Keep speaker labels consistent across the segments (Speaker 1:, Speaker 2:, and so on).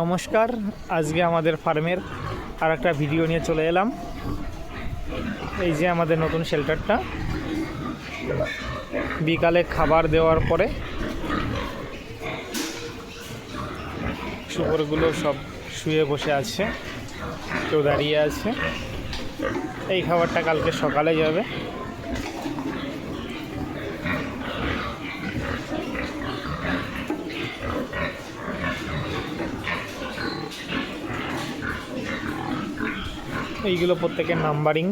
Speaker 1: নমস্কার, আজকে আমাদের ফার্মের আর একটা ভিডিও নিয়ে চলে এলাম। এই যে আমাদের নতুন শেল্টারটা, বিকালে খাবার দেওয়ার পরে শুয়োরগুলো সব শুয়ে বসে আছে, কেউ দাঁড়িয়ে আছে। এই খাবারটা কালকে সকালে যাবে। এইগুলো প্রত্যেকের নাম্বারিং।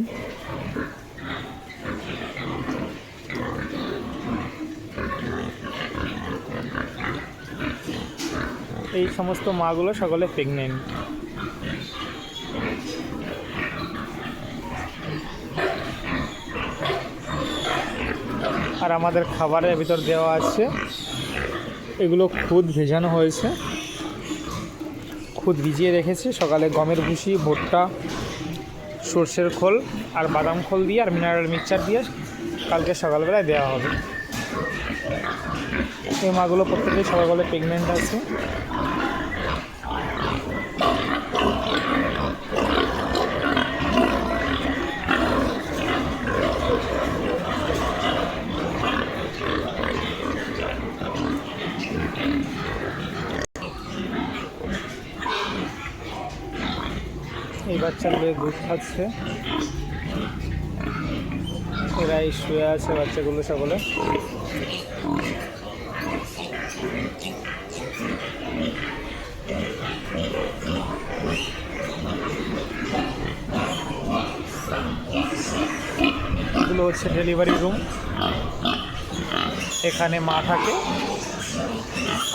Speaker 1: এই সমস্ত মাগুলো সকলে প্রেগনেন্ট। আর আমাদের খাবারের ভিতর দেওয়া আছে, এগুলো খুদ ভেজানো হয়েছে, খুদ ভিজিয়ে রেখেছি। সকালে গমের ভুসি, ভুট্টা, সর্ষের খোল আর বাদাম খোল দিয়ে আর মিনারেল মিক্সচার দিয়ে কালকে সকালবেলায় দেওয়া হবে। এই মাগুলো প্রত্যেকেই সকালে প্রেগনেন্ট আছে। এই বাচ্চাগুলো দুধ খাচ্ছে, এরাই শুয়ে আছে বাচ্চাগুলো সকলে। এগুলো হচ্ছে ডেলিভারি রুম। এখানে মা থাকে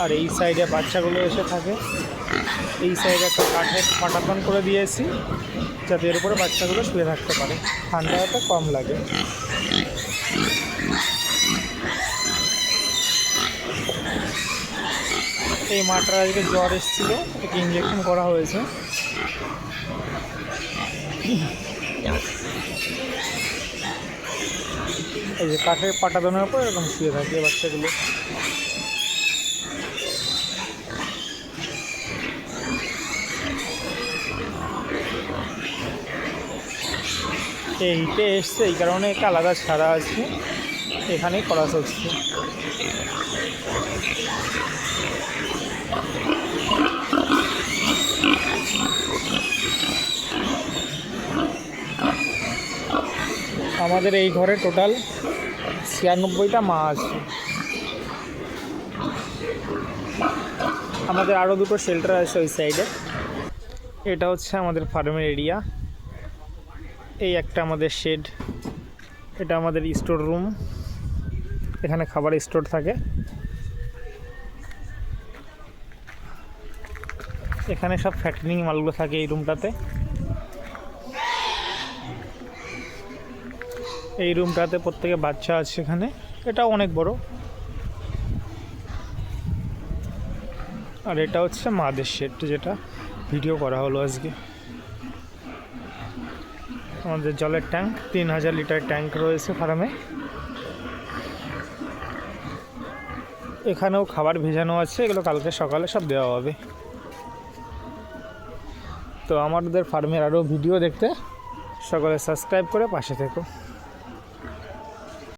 Speaker 1: আর এই সাইডে বাচ্চাগুলো এসে থাকে। এই সাইডে একটা কাঠের পাটাতন করে দিয়েছি, যাতে এর উপরে বাচ্চাগুলো শুয়ে থাকতে পারে, ঠান্ডাটা কম লাগে। এই মাটার আজকে জ্বর এসেছিলো, এটাকে ইঞ্জেকশন করা হয়েছে। এই যে কাঠের পাটাতনের উপর এরকম শুয়ে থাকে বাচ্চাগুলো। এইতে এসছে, এই কারণে একটা আলাদা ছাড়া আছে, এখানেই করা চলছে। আমাদের এই ঘরে টোটাল 96টা মা আছে। আমাদের আরও দুটো শেল্টার আছে ওই সাইডে। এটা হচ্ছে আমাদের ফার্মের এরিয়া। এই একটা আমাদের শেড, এটা আমাদের স্টোর রুম, এখানে খাবার স্টোর থাকে। এখানে সব ফ্যাটনিং মালগুলো থাকে এই রুমটাতে। এই রুমটাতে প্রত্যেকে বাচ্চা আছে এখানে, এটা অনেক বড়। আর এটা হচ্ছে মাদের শেড, যেটা ভিডিও করা হলো আজকে। আমাদের জলের ট্যাঙ্ক, 3000 লিটার ট্যাঙ্ক রয়েছে ফার্মে। এখানেও খাবার ভেজানো আছে, এগুলো কালকে সকালে সব দেওয়া হবে। তো আমাদের ফার্মের আরও ভিডিও দেখতে সকলে সাবস্ক্রাইব করে পাশে থেকো।